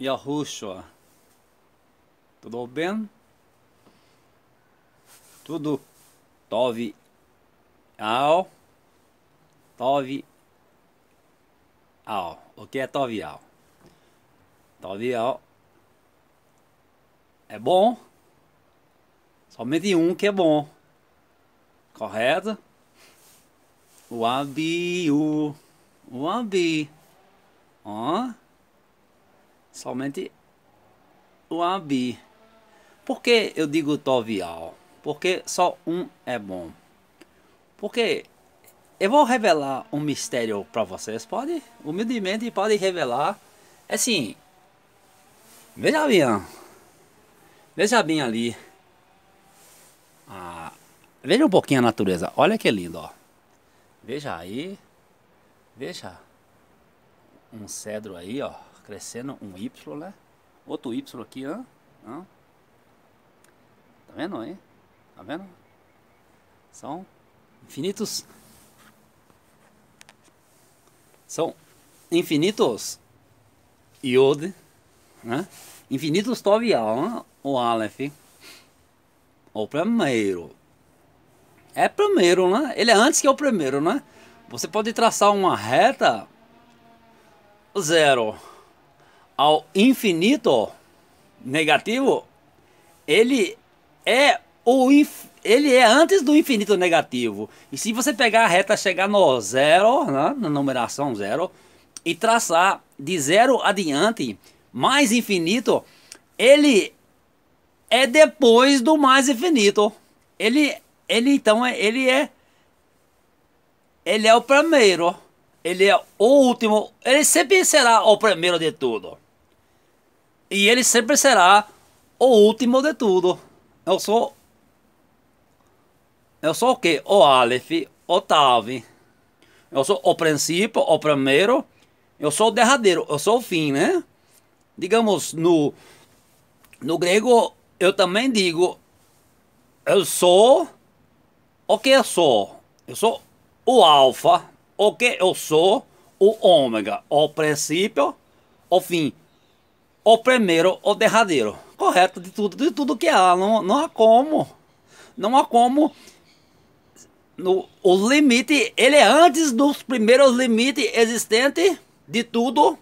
Yahushua. Tudo bem? Tudo Tove Ao. Tove Ao. O que é Tove Ao? Tove Ao é bom. Somente um que é bom. Correto? O Abi. O Abi. Ó. Somente o Abi. Por que eu digo Tovial? Porque só um é bom. Porque eu vou revelar um mistério para vocês. Pode, humildemente, pode revelar. É assim. Veja bem. Veja bem ali. Veja um pouquinho a natureza. Olha que lindo, ó. Veja aí. Veja. Um cedro aí, ó. Crescendo um Y, né? Outro Y aqui, ó. Tá vendo aí? Tá vendo? São infinitos. São infinitos Yod, né? Infinitos Tovial, né? O Aleph. O primeiro. É primeiro, né? Ele é antes que o primeiro, né? Você pode traçar uma reta zero ao infinito negativo. Ele é ele é antes do infinito negativo. E se você pegar a reta, chegar no zero, né, na numeração zero, e traçar de zero adiante, mais infinito, ele é depois do mais infinito. Ele é o primeiro. Ele é o último. Ele sempre será o primeiro de tudo. E ele sempre será o último de tudo. Eu sou o quê? O Aleph, o Tav. Eu sou o princípio, o primeiro. Eu sou o derradeiro, eu sou o fim, né? Digamos, no grego, eu também digo, eu sou o que eu sou. Eu sou o alfa, o que eu sou, o ômega, o princípio, o fim, o primeiro, o derradeiro. Correto, de tudo que há. Não há como. Não há como. O limite, ele é antes dos primeiros limites existentes de tudo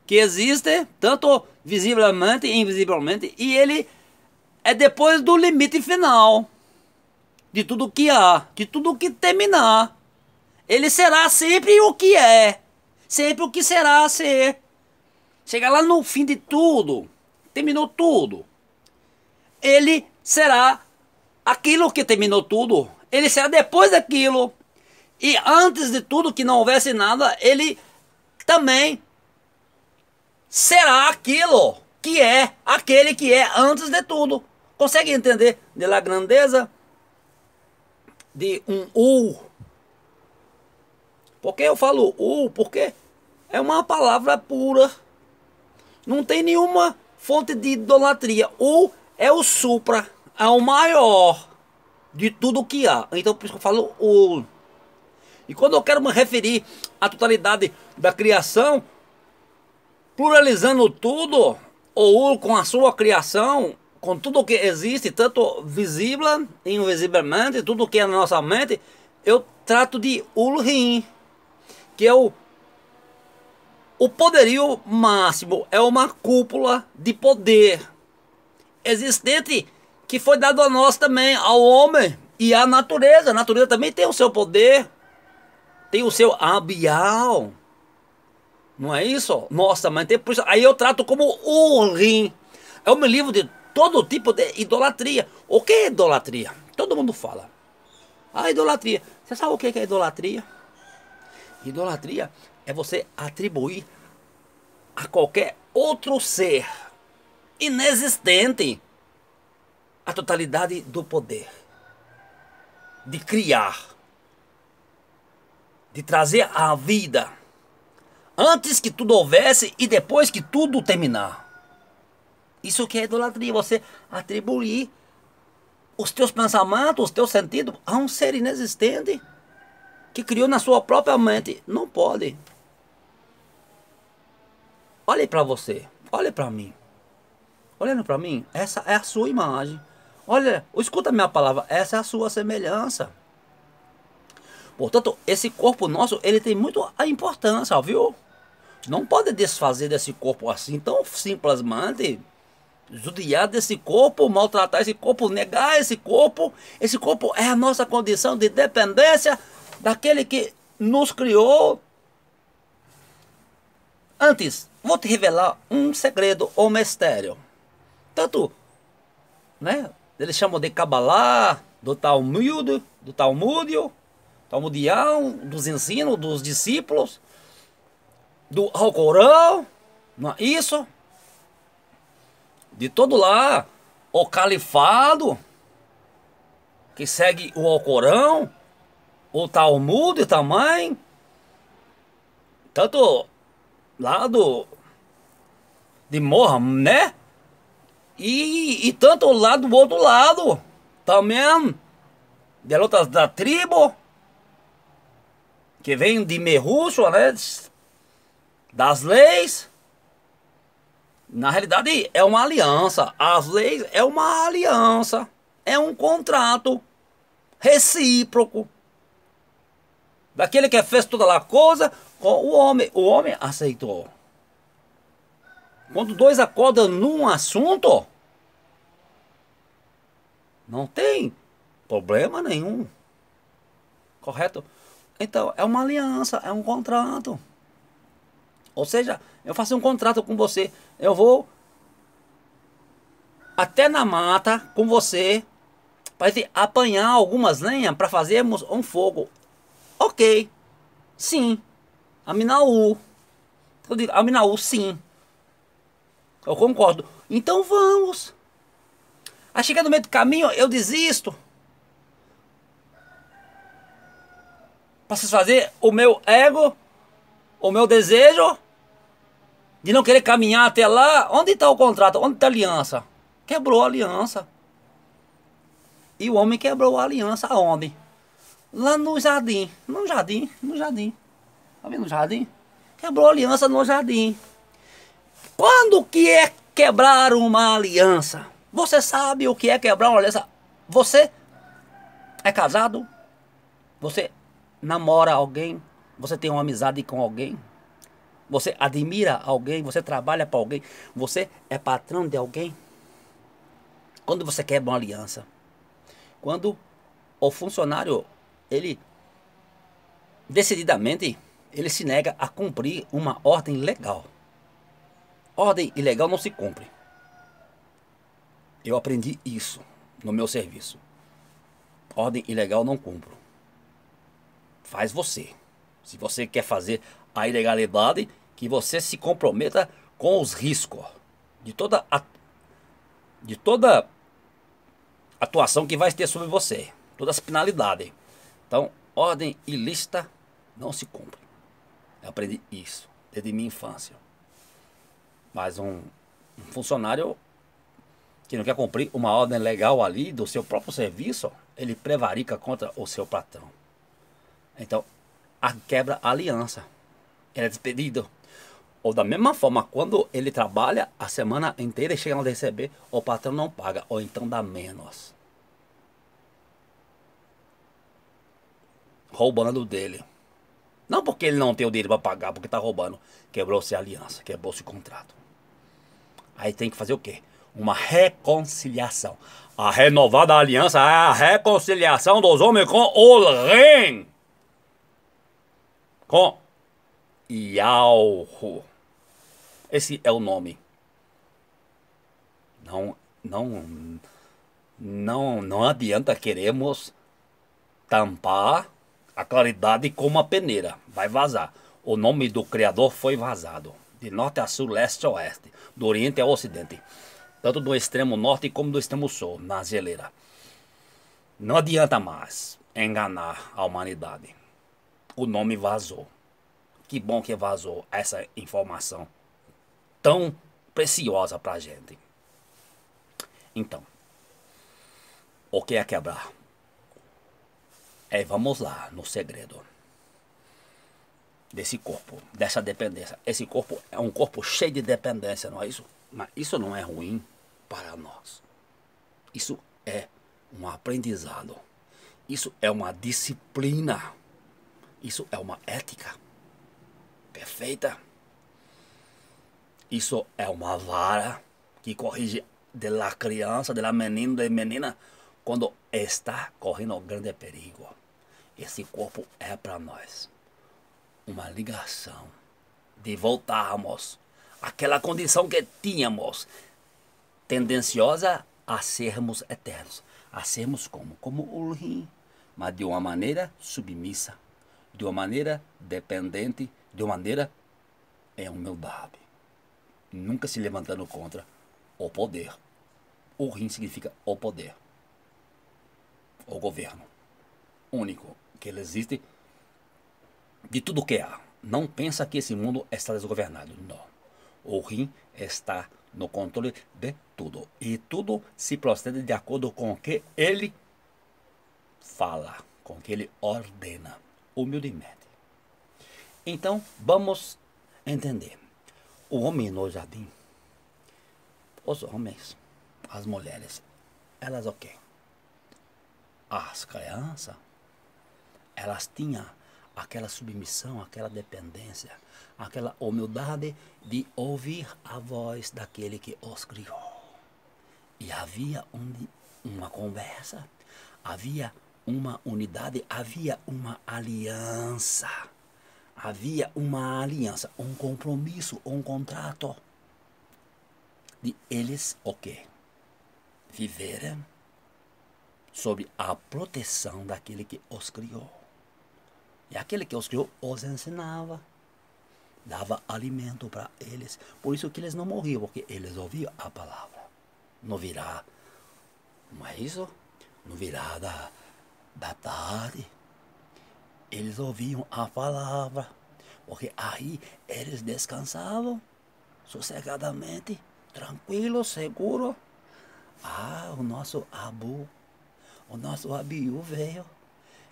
que existe, tanto visivelmente e invisivelmente, e ele é depois do limite final de tudo que há, de tudo que terminar. Ele será sempre o que é, sempre o que será a ser. Chegar lá no fim de tudo, terminou tudo, ele será aquilo que terminou tudo. Ele será depois daquilo. E antes de tudo, que não houvesse nada, ele também será aquilo que é, aquele que é antes de tudo. Consegue entender de la grandeza de um U? Porque eu falo U? Porque é uma palavra pura. Não tem nenhuma fonte de idolatria. U é o supra, é o maior de tudo que há. Então por isso que eu falo U. E quando eu quero me referir à totalidade da criação, pluralizando tudo, ou com a sua criação, com tudo que existe, tanto visível e invisivelmente, tudo que é na nossa mente, eu trato de Ulrim, que é o poderio máximo, é uma cúpula de poder existente que foi dado a nós também, ao homem e à natureza. A natureza também tem o seu poder, tem o seu abial. Não é isso? Nós também tem. Por isso, aí eu trato como Urim. Eu me livro de todo tipo de idolatria. O que é idolatria? Todo mundo fala. Ah, idolatria. Você sabe o que é idolatria? Idolatria é você atribuir a qualquer outro ser inexistente a totalidade do poder de criar, de trazer a vida, antes que tudo houvesse e depois que tudo terminar. Isso que é idolatria, você atribuir os teus pensamentos, os teus sentidos a um ser inexistente que criou na sua própria mente. Não pode. Olhe para você. Olha para mim. Olhando para mim, essa é a sua imagem. Olha, escuta a minha palavra, essa é a sua semelhança. Portanto, esse corpo nosso, ele tem muito a importância, viu? Não pode desfazer desse corpo assim tão simplesmente. Judiar desse corpo, maltratar esse corpo, negar esse corpo. Esse corpo é a nossa condição de dependência daquele que nos criou. Antes, vou te revelar um segredo ou mistério. Tanto, né? Eles chamam de Kabbalah, do Talmudião, dos ensinos dos discípulos, do Alcorão, não é isso? De todo lá, o califado, que segue o Alcorão, o Talmud também, tanto lá de Mohammed, né? E tanto lá do outro lado, também, de outras da tribo, que vem de Merúshua, né? Das leis. Na realidade, é uma aliança. As leis é uma aliança. É um contrato recíproco. Daquele que fez toda a coisa com o homem. O homem aceitou. Quando dois acordam num assunto, não tem problema nenhum. Correto? Então, é uma aliança, é um contrato. Ou seja, eu faço um contrato com você. Eu vou até na mata com você para apanhar algumas lenhas para fazermos um fogo. Ok. Sim. Aminaú. Eu digo, Aminaú, sim. Eu concordo. Então vamos. Aí chega no meio do caminho, eu desisto. Para satisfazer o meu ego, o meu desejo de não querer caminhar até lá. Onde está o contrato? Onde está a aliança? Quebrou a aliança. E o homem quebrou a aliança aonde? Lá no jardim. No jardim. Tá vendo o jardim? Quebrou a aliança no jardim. Quando que é quebrar uma aliança? Você sabe o que é quebrar uma aliança? Você é casado? Você namora alguém? Você tem uma amizade com alguém? Você admira alguém? Você trabalha para alguém? Você é patrão de alguém? Quando você quebra uma aliança? Quando o funcionário, ele decididamente, ele se nega a cumprir uma ordem legal. Ordem ilegal não se cumpre. Eu aprendi isso no meu serviço. Ordem ilegal não cumpro. Faz você. Se você quer fazer a ilegalidade, que você se comprometa com os riscos de toda atuação que vai ter sobre você, todas as penalidades. Então, ordem ilícita não se cumpre. Eu aprendi isso desde minha infância. Mas um funcionário que não quer cumprir uma ordem legal ali do seu próprio serviço, ele prevarica contra o seu patrão. Então, quebra a aliança. Ele é despedido. Ou da mesma forma, quando ele trabalha a semana inteira e chega a receber, o patrão não paga, ou então dá menos. Roubando dele. Não porque ele não tem o dinheiro para pagar, porque está roubando. Quebrou-se a aliança, quebrou-se o contrato. Aí tem que fazer o quê? Uma reconciliação. A renovada aliança é a reconciliação dos homens com o rei. Com Yahweh. Esse é o nome. Não adianta queremos tampar a claridade com uma peneira. Vai vazar. O nome do Criador foi vazado. De norte a sul, leste a oeste. Do oriente ao ocidente. Tanto do extremo norte como do extremo sul, na geleira. Não adianta mais enganar a humanidade. O nome vazou. Que bom que vazou essa informação tão preciosa pra gente. Então, o que é quebrar? Vamos lá, no segredo. desse corpo, dessa dependência. Esse corpo é um corpo cheio de dependência, não é isso? Mas isso não é ruim para nós. Isso é um aprendizado. Isso é uma disciplina. Isso é uma ética perfeita. Isso é uma vara que corrige da criança, da menina, da menina, quando está correndo um grande perigo. Esse corpo é para nós uma ligação de voltarmos àquela condição que tínhamos, tendenciosa a sermos eternos, a sermos como Ulrich, mas de uma maneira submissa, de uma maneira dependente, de uma maneira em humildade, nunca se levantando contra o poder. Ulrich significa o poder, o governo único que ele existe de tudo que há. Não pensa que esse mundo está desgovernado, não. Ulrich está no controle de tudo, e tudo se procede de acordo com o que ele fala, com o que ele ordena, humildemente. Então, vamos entender. O homem no jardim, os homens, as mulheres, elas o quê? As crianças, elas tinham aquela submissão, aquela dependência, aquela humildade de ouvir a voz daquele que os criou. E havia uma conversa, havia uma unidade, havia uma aliança. Havia uma aliança, um compromisso, um contrato de eles o quê? Viverem sob a proteção daquele que os criou. E aquele que os criou os ensinava, dava alimento para eles. Por isso que eles não morriam, porque eles ouviam a palavra. No virar, não é isso? No virar da tarde, eles ouviam a palavra, porque aí eles descansavam sossegadamente, tranquilo, seguro. O nosso Abiú veio.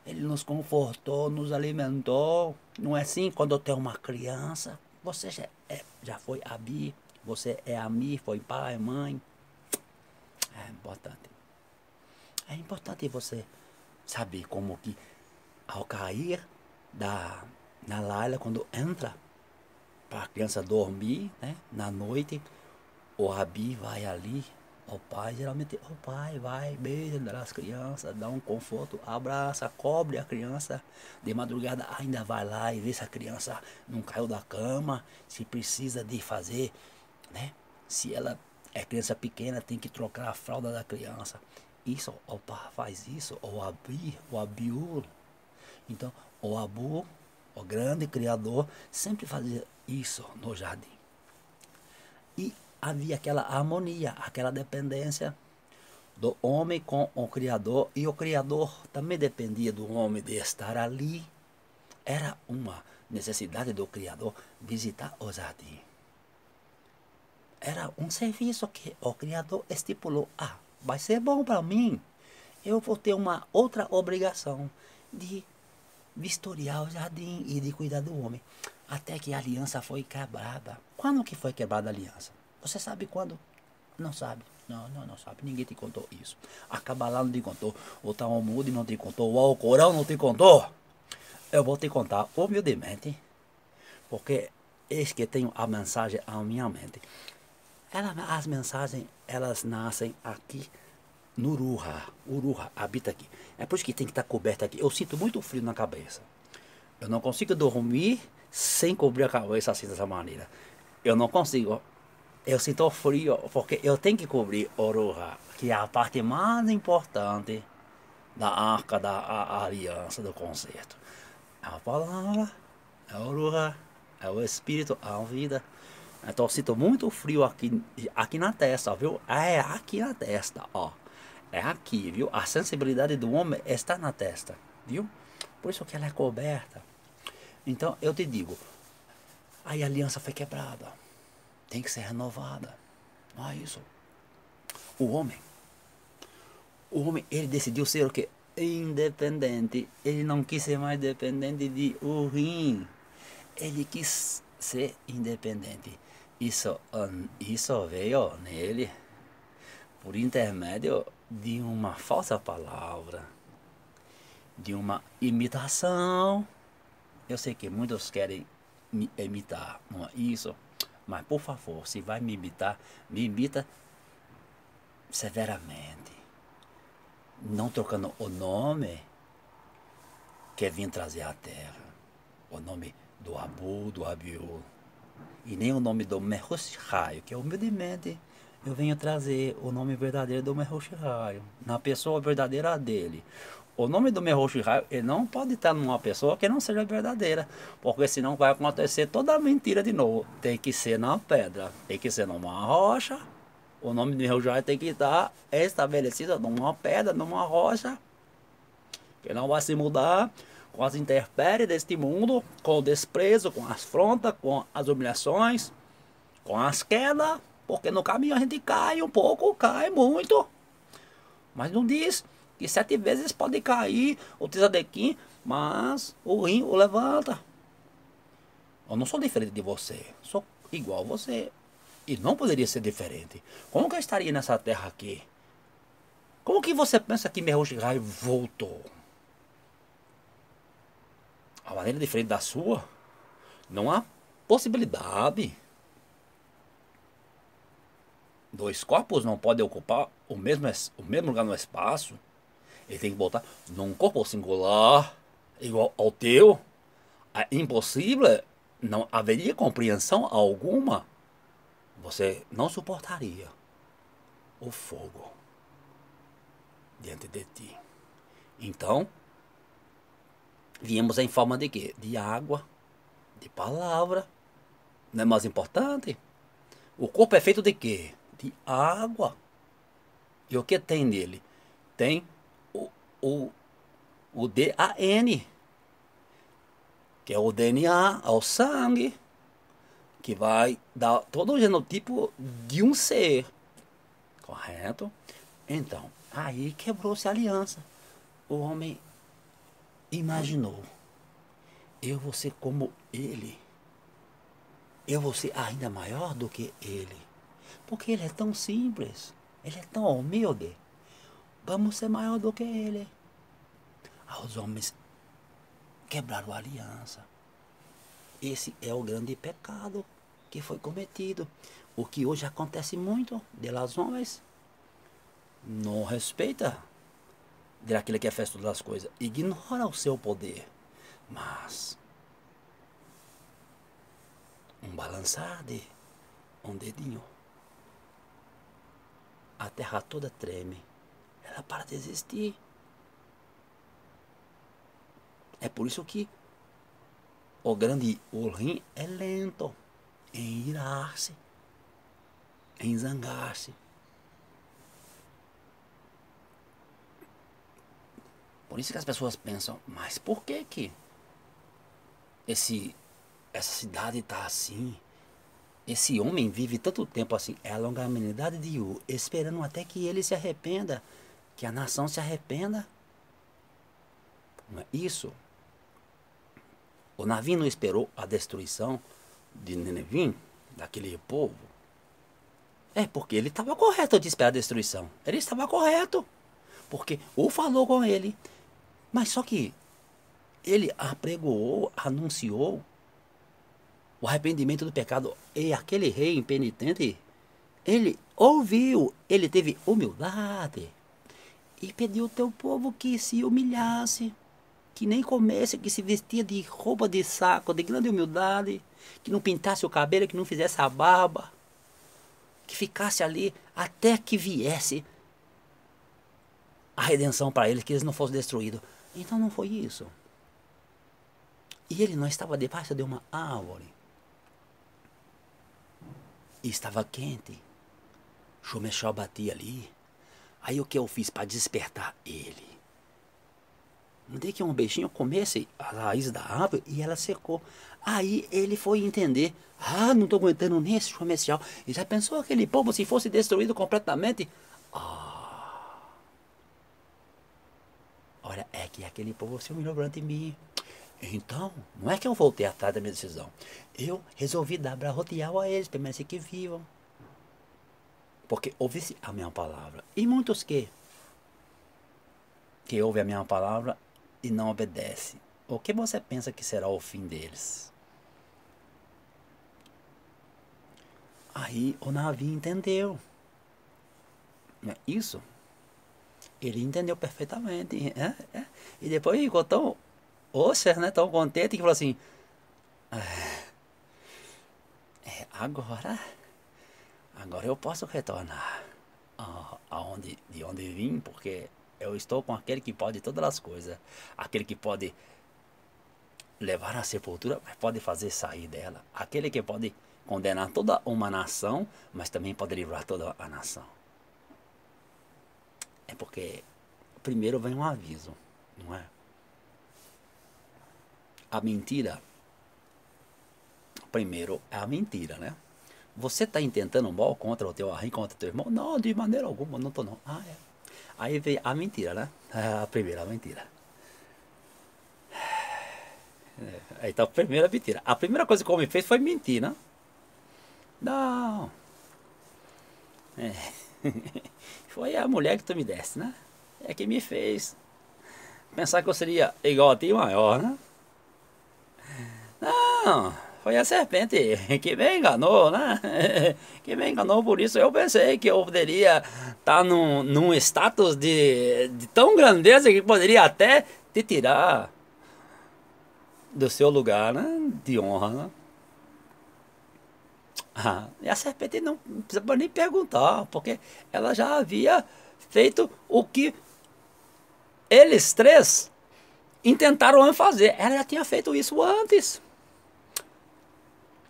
Ele nos confortou, nos alimentou. Não é assim quando tem uma criança? Você já foi Abi, você é Ami, foi pai, mãe. É importante. É importante você saber como que ao cair na Laila, quando entra para a criança dormir, né, na noite, o Abi vai ali, o pai, geralmente o pai vai, beija as crianças, dá um conforto, abraça, cobre a criança, de madrugada ainda vai lá e vê se a criança não caiu da cama, se precisa de fazer, né, se ela é criança pequena, tem que trocar a fralda da criança. Isso, o pai faz isso, o Abiú. Então, o Abu, o grande criador, sempre fazia isso no jardim. E havia aquela harmonia, aquela dependência do homem com o Criador. E o Criador também dependia do homem de estar ali. Era uma necessidade do Criador visitar o jardim. Era um serviço que o Criador estipulou. Vai ser bom para mim. Eu vou ter uma outra obrigação de vistoriar o jardim e de cuidar do homem. Até que a aliança foi quebrada. Quando que foi quebrada a aliança? Você sabe quando? Não sabe. Não sabe. Ninguém te contou isso. A Cabalá não te contou. O Talmud não te contou. O Alcorão não te contou. Eu vou te contar humildemente. Porque eis que tenho a mensagem à minha mente. As mensagens, elas nascem aqui no Ururra habita aqui. É por isso que tem que estar coberto aqui. Eu sinto muito frio na cabeça. Eu não consigo dormir sem cobrir a cabeça assim dessa maneira. Eu não consigo. Eu sinto frio porque eu tenho que cobrir Ururra, que é a parte mais importante da arca da aliança do concerto. É a palavra, é o Ururra, é o espírito, é a vida. Então eu sinto muito frio aqui na testa, viu? É aqui na testa, ó. É aqui, viu? A sensibilidade do homem está na testa, viu? Por isso que ela é coberta. Então eu te digo, a aliança foi quebrada. Tem que ser renovada. Não é isso. O homem, ele decidiu ser o quê? Independente. Ele não quis ser mais dependente de Urim. Ele quis ser independente. Isso veio nele por intermédio de uma falsa palavra, de uma imitação. Eu sei que muitos querem me imitar, não é isso? Mas por favor, se vai me imita severamente. Não trocando o nome que vim trazer à terra. O nome do Abu, do Abiú. E nem o nome do Mehoshai, que humildemente eu venho trazer o nome verdadeiro do Mehoshai, na pessoa verdadeira dele. O nome do Mehoshai, ele não pode estar numa pessoa que não seja verdadeira, porque senão vai acontecer toda a mentira de novo. Tem que ser na pedra, tem que ser numa rocha. O nome do Mehoshai tem que estar estabelecido numa pedra, numa rocha, que não vai se mudar com as intempéries deste mundo, com o desprezo, com as afrontas, com as humilhações, com as quedas, porque no caminho a gente cai um pouco, cai muito, mas não diz que 7 vezes pode cair o tisadequim, mas o rim o levanta. Eu não sou diferente de você, sou igual a você, e não poderia ser diferente. Como que eu estaria nessa terra aqui? Como que você pensa que Mehoshai voltou? A maneira diferente da sua, não há possibilidade. 2 corpos não podem ocupar o mesmo lugar no espaço. Ele tem que botar num corpo singular, igual ao teu. É impossível, não haveria compreensão alguma. Você não suportaria o fogo diante de ti. Então, viemos em forma de quê? De água, de palavra. Não é mais importante? O corpo é feito de quê? De água. E o que tem nele? Tem o DAN, que é o DNA, é o sangue, que vai dar todo o genotipo de um ser. Correto? Então, aí quebrou-se a aliança. O homem imaginou: eu vou ser como ele. Eu vou ser ainda maior do que ele. Porque ele é tão simples. Ele é tão humilde. Vamos ser maior do que ele. Os homens quebraram a aliança. Esse é o grande pecado que foi cometido. O que hoje acontece muito de las homens não respeita daquele que fez todas as coisas. Ignora o seu poder. Mas um balançar de um dedinho, a terra toda treme. Ela para de existir. É por isso que o grande Ulrim é lento em irar-se, em zangar-se. Por isso que as pessoas pensam: mas por que essa cidade está assim? Esse homem vive tanto tempo assim. É a longanimidade de U, esperando até que ele se arrependa, que a nação se arrependa. Não é isso? O Navi não esperou a destruição de Ninevim, daquele povo. É porque ele estava correto de esperar a destruição. Ele estava correto. Porque o falou com ele. Mas só que ele apregoou, anunciou o arrependimento do pecado. E aquele rei impenitente, ele ouviu, ele teve humildade. E pediu ao teu povo que se humilhasse, que nem comesse, que se vestia de roupa de saco, de grande humildade, que não pintasse o cabelo, que não fizesse a barba, que ficasse ali até que viesse a redenção para eles, que eles não fossem destruídos. Então não foi isso. E ele não estava debaixo de uma árvore. E estava quente. Chumechó batia ali. Aí o que eu fiz para despertar ele? Mandei que um bichinho comesse a raiz da árvore e ela secou. Aí ele foi entender: ah, não estou aguentando nem esse comercial. E já pensou aquele povo se fosse destruído completamente? Olha, é que aquele povo se humilhou perante mim. Então, não é que eu voltei atrás da minha decisão. Eu resolvi dar brarroteal a eles, permanecer que vivam. Porque ouvi a minha palavra. E muitos que ouvem a minha palavra e não obedecem. O que você pensa que será o fim deles? Aí o Navi entendeu. Isso. Ele entendeu perfeitamente. E depois ficou tão, né, tão contente que falou assim, agora eu posso retornar de onde vim, porque eu estou com aquele que pode todas as coisas. Aquele que pode levar à sepultura, mas pode fazer sair dela. Aquele que pode condenar toda uma nação, mas também pode livrar toda a nação. É porque primeiro vem um aviso, não é? A mentira, primeiro é a mentira, né? Você está intentando mal contra o teu arrim, contra o teu irmão? Não, de maneira alguma, não estou não. Aí vem a mentira, né? A primeira mentira. Então, a primeira mentira. A primeira coisa que o homem fez foi mentir, né? Não. Foi a mulher que tu me deste, né? É que me fez pensar que eu seria igual a ti, maior, né? Não, foi a serpente que me enganou, né? Que me enganou, por isso eu pensei que eu poderia estar num status de tão grandeza que poderia até te tirar do seu lugar, né? De honra, né? E a serpente não precisa nem perguntar, porque ela já havia feito o que eles três intentaram fazer. Ela já tinha feito isso antes.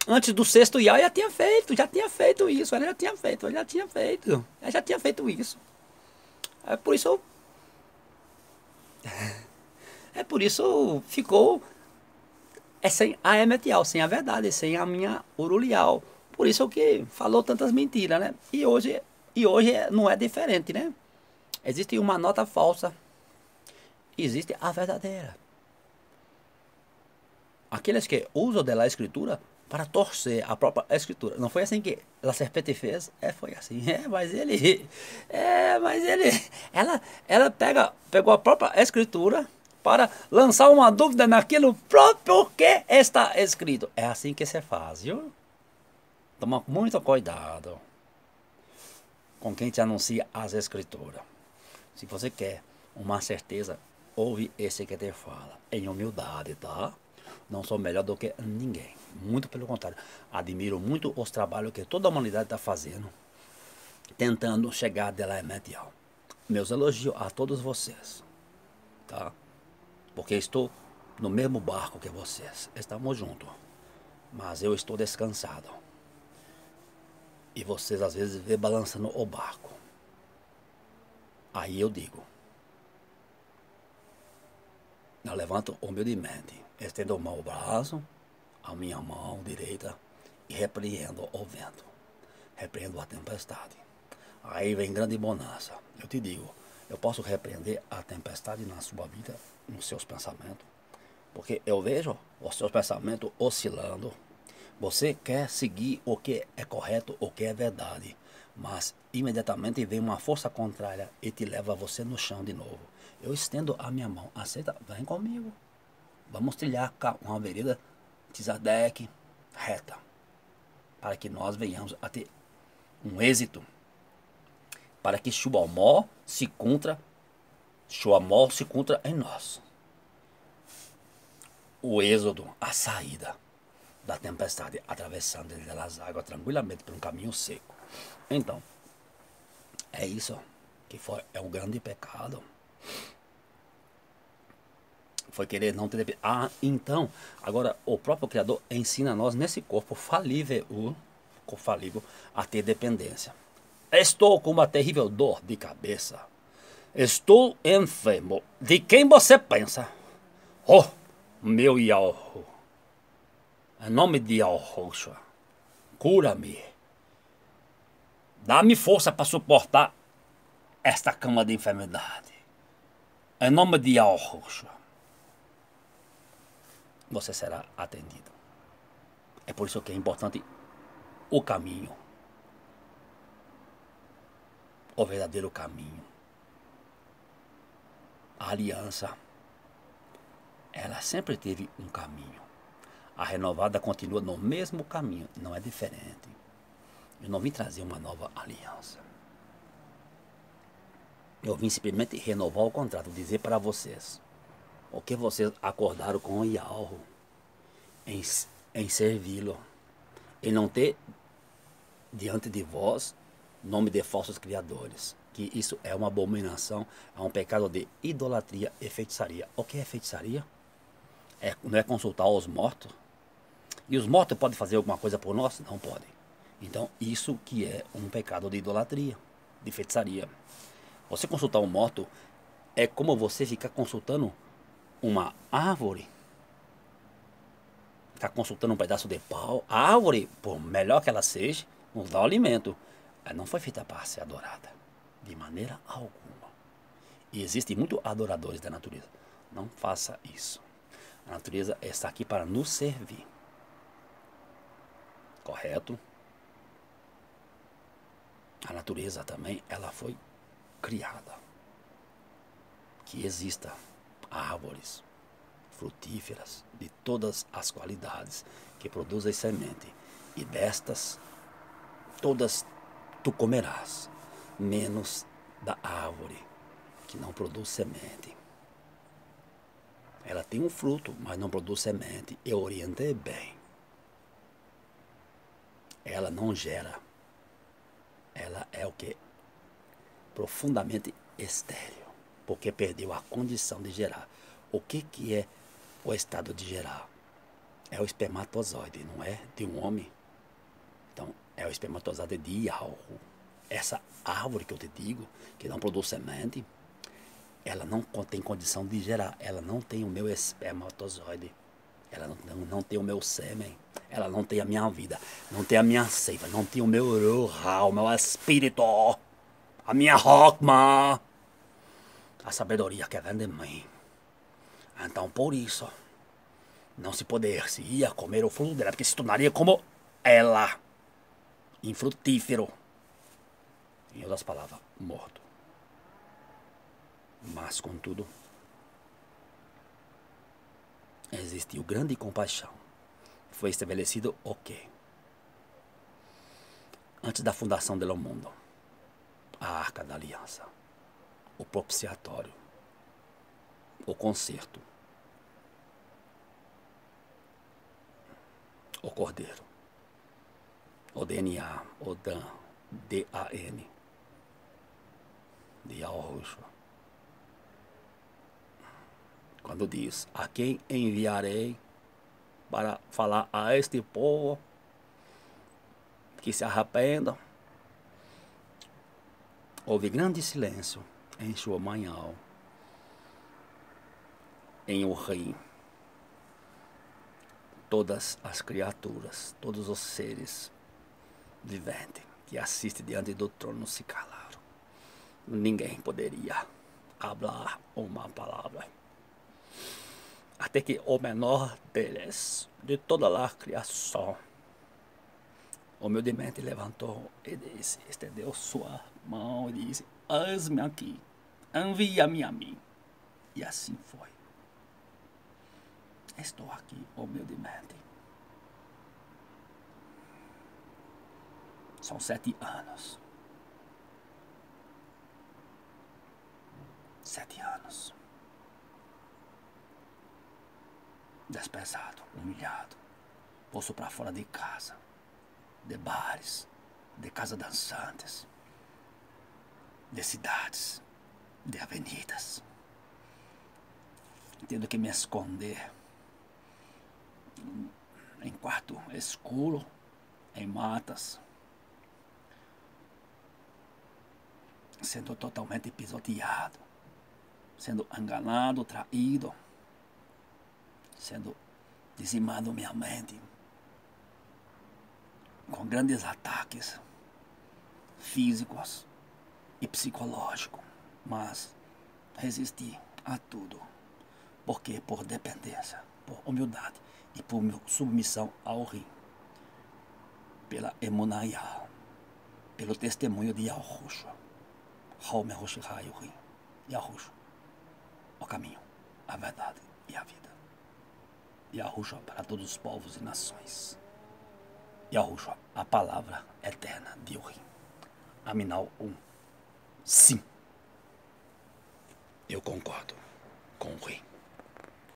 Antes do sexto Iá, já tinha feito isso. Ela já tinha feito isso. É por isso ficou sem a Emetial, sem a verdade, sem a minha Urulial. Por isso que falou tantas mentiras, né? E hoje não é diferente, né? Existe uma nota falsa, existe a verdadeira. Aqueles que usam da escritura para torcer a própria escritura. Não foi assim que a serpente fez? Foi assim. Ela pegou a própria escritura para lançar uma dúvida naquilo próprio que está escrito. É assim que se faz, viu? Toma muito cuidado com quem te anuncia as escrituras. Se você quer uma certeza, ouve esse que te fala. Em humildade, tá? Não sou melhor do que ninguém. Muito pelo contrário. Admiro muito os trabalhos que toda a humanidade está fazendo, tentando chegar de lá em Medial. Meus elogios a todos vocês, tá? Porque estou no mesmo barco que vocês. Estamos juntos. Mas eu estou descansado. E vocês às vezes vê balançando o barco. Aí eu digo. Eu levanto humildemente. Estendo o meu braço, a minha mão direita, e repreendo o vento. Repreendo a tempestade. Aí vem grande bonança. Eu te digo, eu posso repreender a tempestade na sua vida, nos seus pensamentos. Porque eu vejo os seus pensamentos oscilando. Você quer seguir o que é correto, o que é verdade. Mas imediatamente vem uma força contrária e te leva você no chão de novo. Eu estendo a minha mão. Aceita? Vem comigo. Vamos trilhar uma vereda Tzadek reta. Para que nós venhamos a ter um êxito. Para que Shuamó se encontra em nós. O êxodo, a saída da tempestade, atravessando as águas tranquilamente por um caminho seco. Então, é isso que é um grande pecado. Foi querer não ter... então, agora o próprio Criador ensina a nós nesse corpo falível a ter dependência. Estou com uma terrível dor de cabeça. Estou enfermo. De quem você pensa? Oh, meu Yahu. Em nome de Yahushua, cura-me. Dá-me força para suportar esta cama de enfermidade. Em nome de Yahushua. você será atendido. É por isso que é importante o caminho, o verdadeiro caminho. A aliança, ela sempre teve um caminho. A renovada continua no mesmo caminho, não é diferente. Eu não vim trazer uma nova aliança. Eu vim simplesmente renovar o contrato, dizer para vocês o que vocês acordaram com o Yahweh em servi-lo, em não ter diante de vós nome de falsos criadores, que isso é uma abominação, é um pecado de idolatria e feitiçaria. O que é feitiçaria? Não é consultar os mortos? E os mortos podem fazer alguma coisa por nós? Não podem. Então isso que é um pecado de idolatria, de feitiçaria. Você consultar um morto é como você ficar consultando uma árvore. Ficar consultando um pedaço de pau. A árvore, por melhor que ela seja, nos dá o alimento. Ela não foi feita para ser adorada. De maneira alguma. E existem muitos adoradores da natureza. Não faça isso. A natureza está aqui para nos servir. Correto? A natureza também, ela foi criada. Que exista árvores frutíferas de todas as qualidades que produzem semente. E destas, todas tu comerás, menos da árvore que não produz semente. Ela tem um fruto, mas não produz semente. Eu orientei bem. Ela não gera. Ela é o que? Profundamente estéril, porque perdeu a condição de gerar. O que é o estado de gerar? É o espermatozoide, não é de um homem. Então, é o espermatozoide de Yahweh. Essa árvore que eu te digo, que não produz semente, ela não tem condição de gerar. Ela não tem o meu espermatozoide. Ela não tem o meu sêmen. Ela não tem a minha vida. Não tem a minha seiva. Não tem o meu ruha, o meu espírito. A minha Hokmah. A sabedoria que vem de mim. Então, por isso, não se poderia comer o fruto dela, porque se tornaria como ela. Infrutífero. Em outras palavras, morto. Mas, contudo, existiu grande compaixão. Foi estabelecido o quê? Antes da fundação do mundo, a Arca da Aliança, o propiciatório, o concerto, o cordeiro, o DNA, o DAN, D-A-N, de Yahushua. Quando diz, a quem enviarei para falar a este povo que se arrependam, houve grande silêncio em sua manhã, em o rei. Todas as criaturas, todos os seres viventes que assistem diante do trono se calaram. Ninguém poderia falar uma palavra. Até que o menor deles, de toda a criação, humildemente levantou e disse, estendeu sua mão e disse, eis-me aqui, envia-me a mim. E assim foi. Estou aqui humildemente. São 7 anos. 7 anos. Desprezado, humilhado, posto para fora de casa, de bares, de casas dançantes, de cidades, de avenidas. Tendo que me esconder em quarto escuro, em matas, sendo totalmente pisoteado, sendo enganado, traído, sendo dizimado minha mente, com grandes ataques físicos e psicológicos, mas resisti a tudo, porque por dependência por humildade e por submissão ao Rei. Pela emunaiá, pelo testemunho de Yahushua. Haume Roshihai, o Rei. Yahushua, o caminho, a verdade e a vida. Yahushua para todos os povos e nações. Yahushua, a palavra eterna de Urim. Aminal 1. Sim. Eu concordo com o Rei.